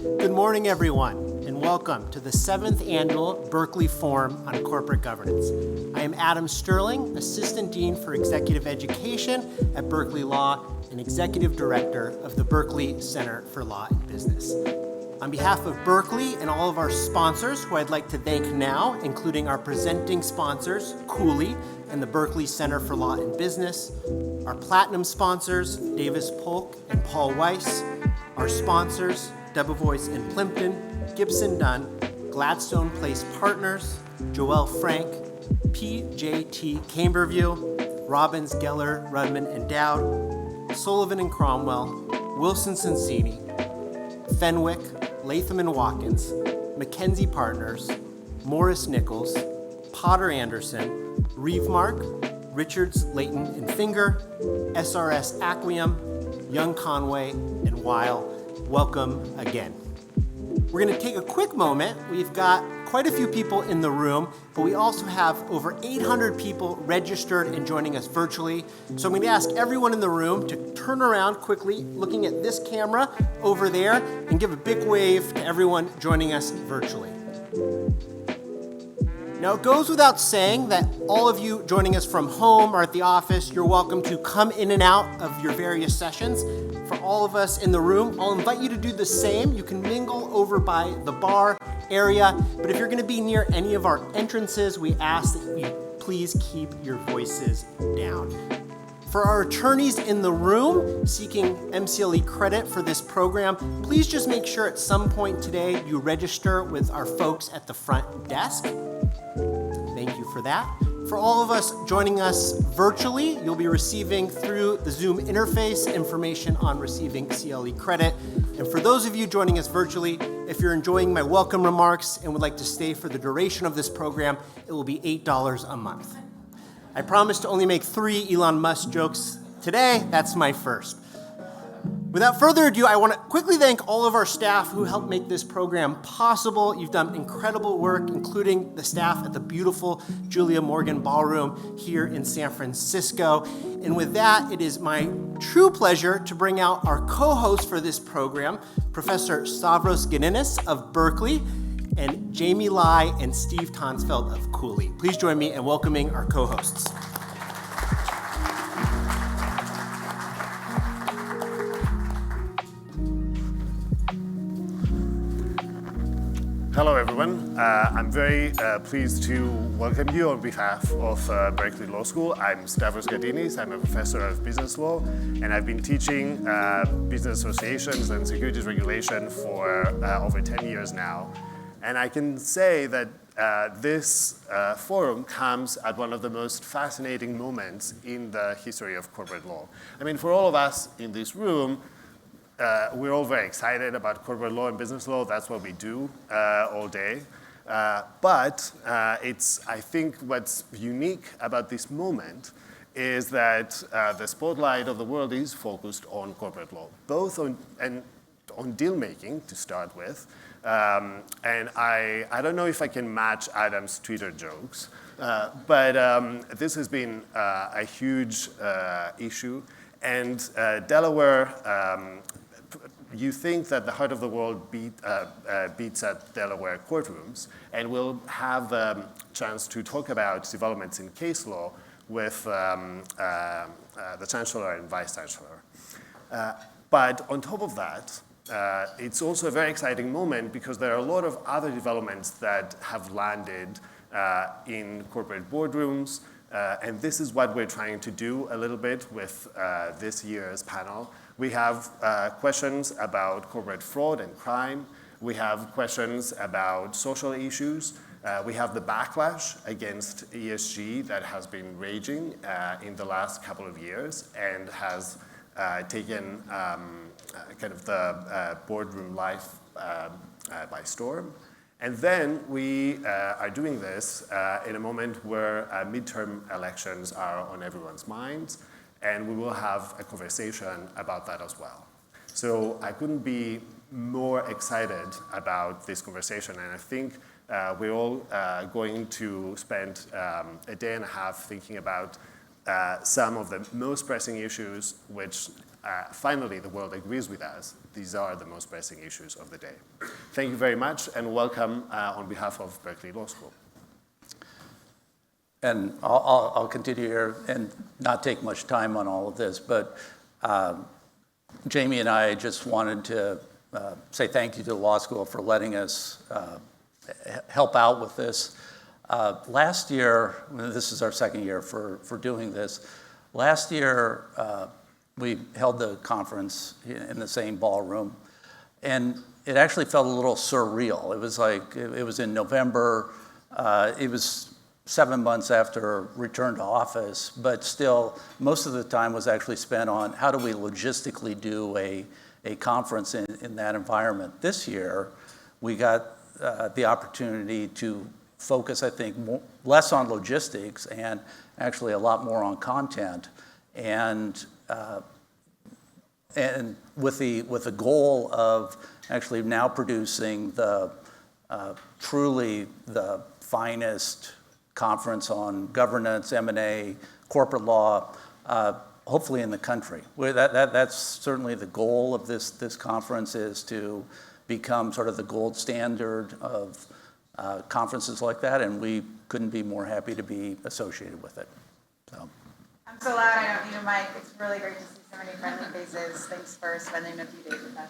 Good morning, everyone, and welcome to the 7th Annual Berkeley Forum on Corporate Governance. I am Adam Sterling, Assistant Dean for Executive Education at Berkeley Law and Executive Director of the Berkeley Center for Law and Business. On behalf of Berkeley and all of our sponsors, who I'd like to thank now, including our presenting sponsors, Cooley and the Berkeley Center for Law and Business, our platinum sponsors, Davis Polk and Paul Weiss, our sponsors, Debevoise and Plimpton, Gibson Dunn, Gladstone Place Partners, Joelle Frank, PJT Camberview, Robbins, Geller, Rudman and Dowd, Sullivan and Cromwell, Wilson Sonsini, Fenwick, Latham and Watkins, McKenzie Partners, Morris Nichols, Potter Anderson, Reevemark, Richards, Layton and Finger, SRS Acquium, Young Conway, and Weil. Welcome again. We're going to take a quick moment. We've got quite a few people in the room, but we also have over 800 people registered and joining us virtually. So I'm going to ask everyone in the room to turn around quickly, looking at this camera over there, and give a big wave to everyone joining us virtually. Now, it goes without saying that all of you joining us from home or at the office, you're welcome to come in and out of your various sessions. For all of us in the room, I'll invite you to do the same. You can mingle over by the bar area, but if you're going to be near any of our entrances, we ask that you please keep your voices down. For our attorneys in the room seeking MCLE credit for this program, please just make sure at some point today you register with our folks at the front desk. Thank you for that. For all of us joining us virtually, you'll be receiving through the Zoom interface information on receiving CLE credit. And for those of you joining us virtually, if you're enjoying my welcome remarks and would like to stay for the duration of this program, it will be $8 a month. I promise to only make 3 Elon Musk jokes today. That's my first. Without further ado, I want to quickly thank all of our staff who helped make this program possible. You've done incredible work, including the staff at the beautiful Julia Morgan Ballroom here in San Francisco. And with that, it is my true pleasure to bring out our co-host for this program, Professor Stavros Gadinis of Berkeley, and Jamie Leigh and Steve Tonsfeldt of Cooley. Please join me in welcoming our co-hosts. Hello, everyone. I'm very pleased to welcome you on behalf of Berkeley Law School. I'm Stavros Gadinis. I'm a professor of business law, and I've been teaching business associations and securities regulation for over 10 years now. And I can say that this forum comes at one of the most fascinating moments in the history of corporate law. I mean, for all of us in this room, we're all very excited about corporate law and business law. That's what we do all day. But I think what's unique about this moment is that the spotlight of the world is focused on corporate law, both on deal making to start with. And I don't know if I can match Adam's Twitter jokes, but this has been a huge issue. And Delaware, you think that the heart of the world beats at Delaware courtrooms, and we'll have the chance to talk about developments in case law with the Chancellor and Vice Chancellor. But on top of that, it's also a very exciting moment because there are a lot of other developments that have landed in corporate boardrooms, and this is what we're trying to do a little bit with this year's panel. We have questions about corporate fraud and crime. We have questions about social issues. We have the backlash against ESG that has been raging in the last couple of years and has taken kind of the boardroom life by storm. And then we are doing this in a moment where midterm elections are on everyone's minds, and we will have a conversation about that as well. So I couldn't be more excited about this conversation, and I think we're all going to spend a day and a half thinking about some of the most pressing issues which finally the world agrees with us, these are the most pressing issues of the day. Thank you very much, and welcome on behalf of Berkeley Law School. And I'll continue here and not take much time on all of this, but Jamie and I just wanted to say thank you to the law school for letting us help out with this. Last year, this is our second year for doing this. Last year, we held the conference in the same ballroom, and it actually felt a little surreal. It was like, it was in November. It was 7 months after return to office, but still, most of the time was actually spent on how do we logistically do a conference in that environment. This year, we got the opportunity to focus, I think, less on logistics and actually a lot more on content, and with the goal of actually now producing the truly the finest conference on governance, M&A, corporate law, hopefully in the country. That's certainly the goal of this conference, is to become sort of the gold standard of conferences like that, and we couldn't be more happy to be associated with it. So. I'm so loud, I don't need a mic. It's really great to see so many friendly faces. Thanks for spending a few days with us.